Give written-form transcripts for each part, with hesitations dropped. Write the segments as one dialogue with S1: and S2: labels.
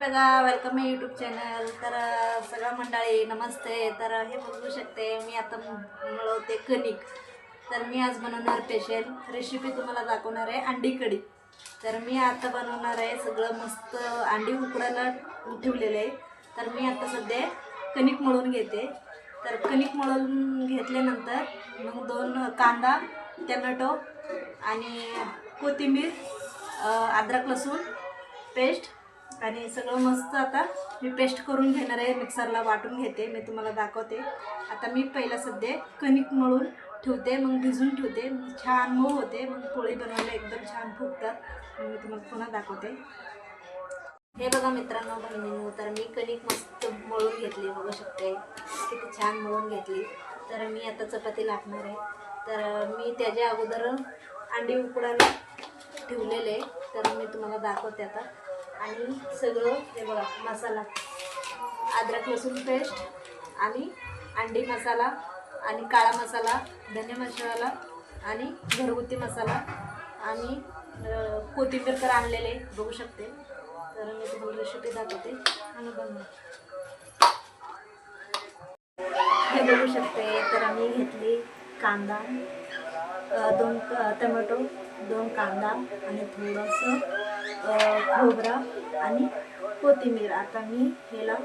S1: बघा, वेलकम आहे YouTube channel. तर सगळ्या मंडळी नमस्ते. तर हे बघू शकते मी आता मळवते कणिक. तर मी आज बनवणार स्पेशल रेसिपी तुम्हाला दाखवणार आहे अंडी कढी. तर मी आता बनवणार आहे सगळं मस्त अंडी उकडायला ठेवलेलं आहे. तर मी आता सध्या कणिक मळून घेते. तर कणिक मळून घेतल्यानंतर मग 2 कांदा, टमॅटो आणि कोथिंबीर, अद्रक लसूण पेस्ट आणि सगळं मस्त आता मी पेस्ट करून घेणार आहे. मिक्सरला वाटून घेते. मी तुम्हाला दाखवते. आता मी पहिला सध्या कणिक मळून ठेवते, मग भिजून ठेवते, मग छान मऊ होते, मग पोळी बनवायला एकदम छान फुगतात. मी तुम्हाला पुन्हा दाखवते. हे बघा मित्रांनो, बहिणींनो, तर मी कणिक मस्त मळून घेतली. बघू शकते किती छान मळून घेतली. तर मी आता चपाती लाटणार आहे. तर मी त्याच्या अगोदर अंडी उकडायला ठेवलेले. तर मी तुम्हाला दाखवते आता. आणि सगळं हे बघा, मसाला, अद्रक लसूण पेस्ट आणि अंडी मसाला आणि काळा मसाला, धने मसाला आणि घरगुती मसाला आणि कोथिंबीर तर आणलेले बघू शकते. तर मी तुम्हाला रेसिपी दाखवते आणि बनवते. हे बघू शकते. तर आम्ही घेतली कांदा, 2 टमॅटो, 2 कांदा आणि थोडंसं खोबरं आणि कोथिंबीर. आता मी ह्याला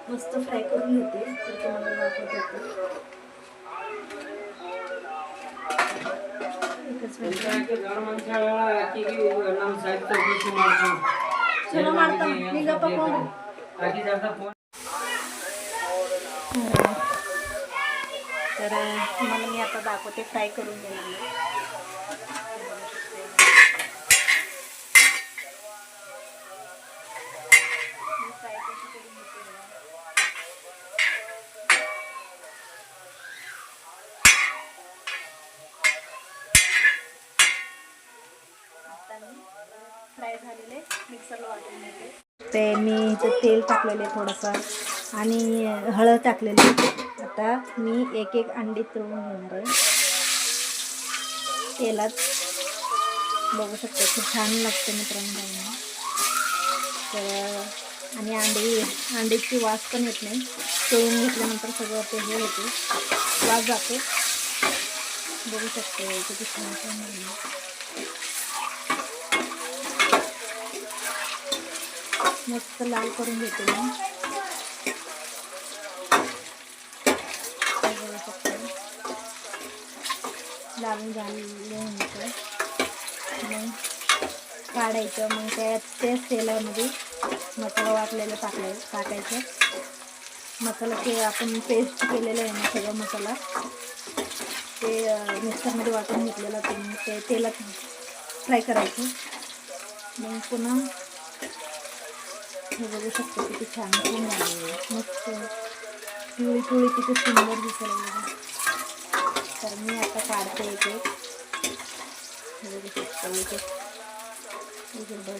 S1: मस्त फ्राय करून घेते. तर तुम्हाला दाखवत होते. चलो मारता मी गप्पा कोण. तर तुम्हाला मी आता दाखवते फ्राय करून घेणार. फ्राय झालेले मिक्सरला वाटून घेते. ते मी इथे तेल टाकलेले थोडंसं आणि हळद टाकलेली. आता मी एक एक अंडी तळून घेणार आहे तेलात. बघू शकते खूप छान लागते मित्रांनो. तर आणि अंडीची वास पण येत नाही. तळून घेतल्यानंतर सगळं ते हे होते, वास जाते. बघू शकते किती छान छान झाले. मस्त लाल करून घेते मी. बघू शकते लालून झाल्यानंतर मग काढायचं. मग त्याच तेलामध्ये मसाला वाटलेला टाकायचं. मसाला ते आपण पेस्ट केलेलं आहे ना, सगळं मसाला ते मिक्सरमध्ये वाटून घेतलेला ते तेलात फ्राय करायचं. मग पुन्हा हे बघू शकतो किती छान छान झाले. मस्त पिवळी पिवळी किती सुंदर दिसायला. तर मी आता काढते एक एक. हे बघू शकतो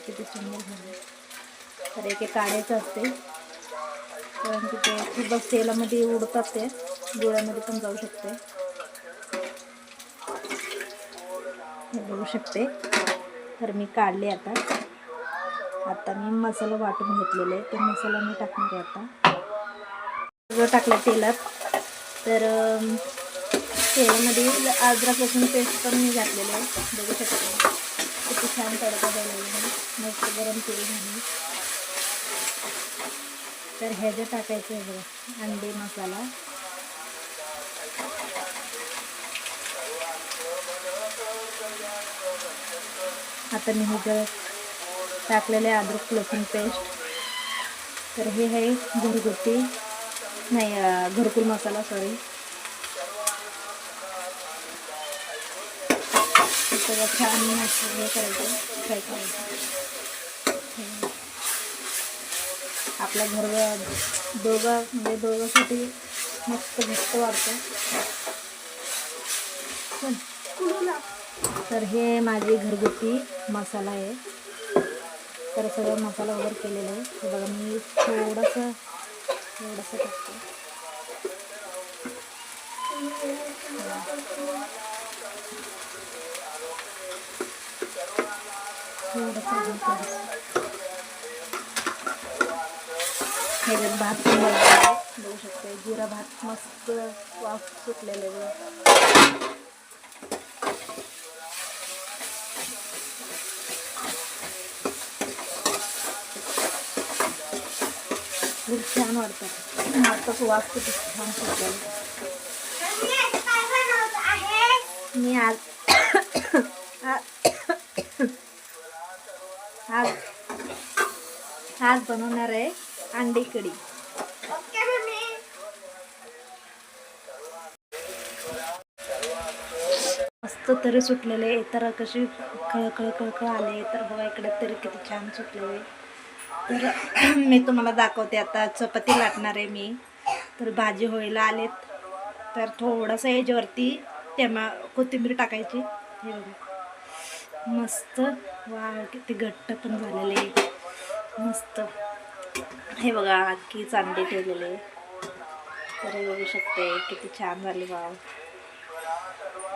S1: किती सुंदर झाले. तर एक एक काढायचं असते, कारण की ते खूप तेलामध्ये उडतात. ते डोळ्यामध्ये पण जाऊ शकते. हे बघू शकते. तर मी काढले. आता मी मसाला वाटून घेतलेले आहे. ते मसाला मी टाकणार आहे आता. सगळं टाकलं तेलात. तर तेलामध्ये अद्रक लसूण पेस्ट पण मी घातलेलं आहे. बघू शकते किती छान तडका झालेला. मस्त गरम तेल झाले. तर ह्याचं टाकायचं आहे बघा, अंडे मसाला. आता मी ह्याच्यात टाकलेले अद्रक लसूण पेस्ट. तर हे आहे घरगुती घरकुल मसाला, सॉरी. सगळं छान हे करायचं, फ्राय करायचं. आपल्या दोघांसाठी मस्त घट्ट वाटतं. तर हे माझी घरगुती मसाला आहे. तर सगळं मसाला वगैरे केलेलं आहे. हे बघा, मी थोडंसं टाकते. थोडंसं ह्याच्यात भात पण बनवला आहे, बघू शकते. जिरा भात मस्त वाफ सुटलेले खूप छान वाटतं. आत्ताच वाफ किती छान सुटलेली. मी आज आज आज बनवणार आहे अंडी कढी. मस्त तरी सुटलेले तर कशी खळखळ आले तर बघा इकडे तरी किती छान सुटलेले. तर मी तुम्हाला दाखवते आता. चपाती लाटणार आहे मी. तर भाजी व्हायला आलेत तर थोडंसं ह्याच्यावरती कोथिंबीर टाकायची. हे बघा मस्त. वा किती घट्ट पण झालेले मस्त. हे बघा अख्खी चांदी ठेवलेले. तर हे बघू शकते किती छान झाली वाव.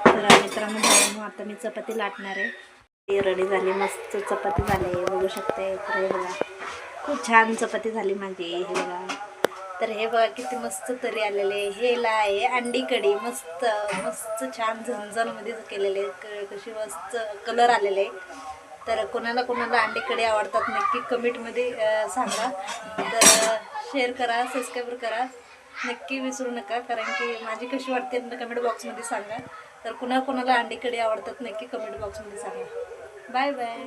S1: तर मित्रांनो भावांनो आता मी चपाती लाटणार आहे. ती रेडी झाली मस्त चपाती झाली बघू शकते. तर हे बघा खूप छान चपाती झाली माझी. हे बघा तर हे बघा किती मस्त तरी आलेले. हे आहे अंडी कढी. मस्त मस्त छान झणझणमध्ये केलेले. कशी मस्त कलर आलेले. तर कोणाला अंडी कढी आवडतात नक्की कमेंटमध्ये सांगा. तर शेअर करा, सबस्क्राईब करा नक्की विसरू नका. कारण की माझी कशी वाटते कमेंट बॉक्समध्ये सांगा. तर कोणाला अंडी कढी आवडतात नक्की कमेंट बॉक्समध्ये सांगा. Bye bye.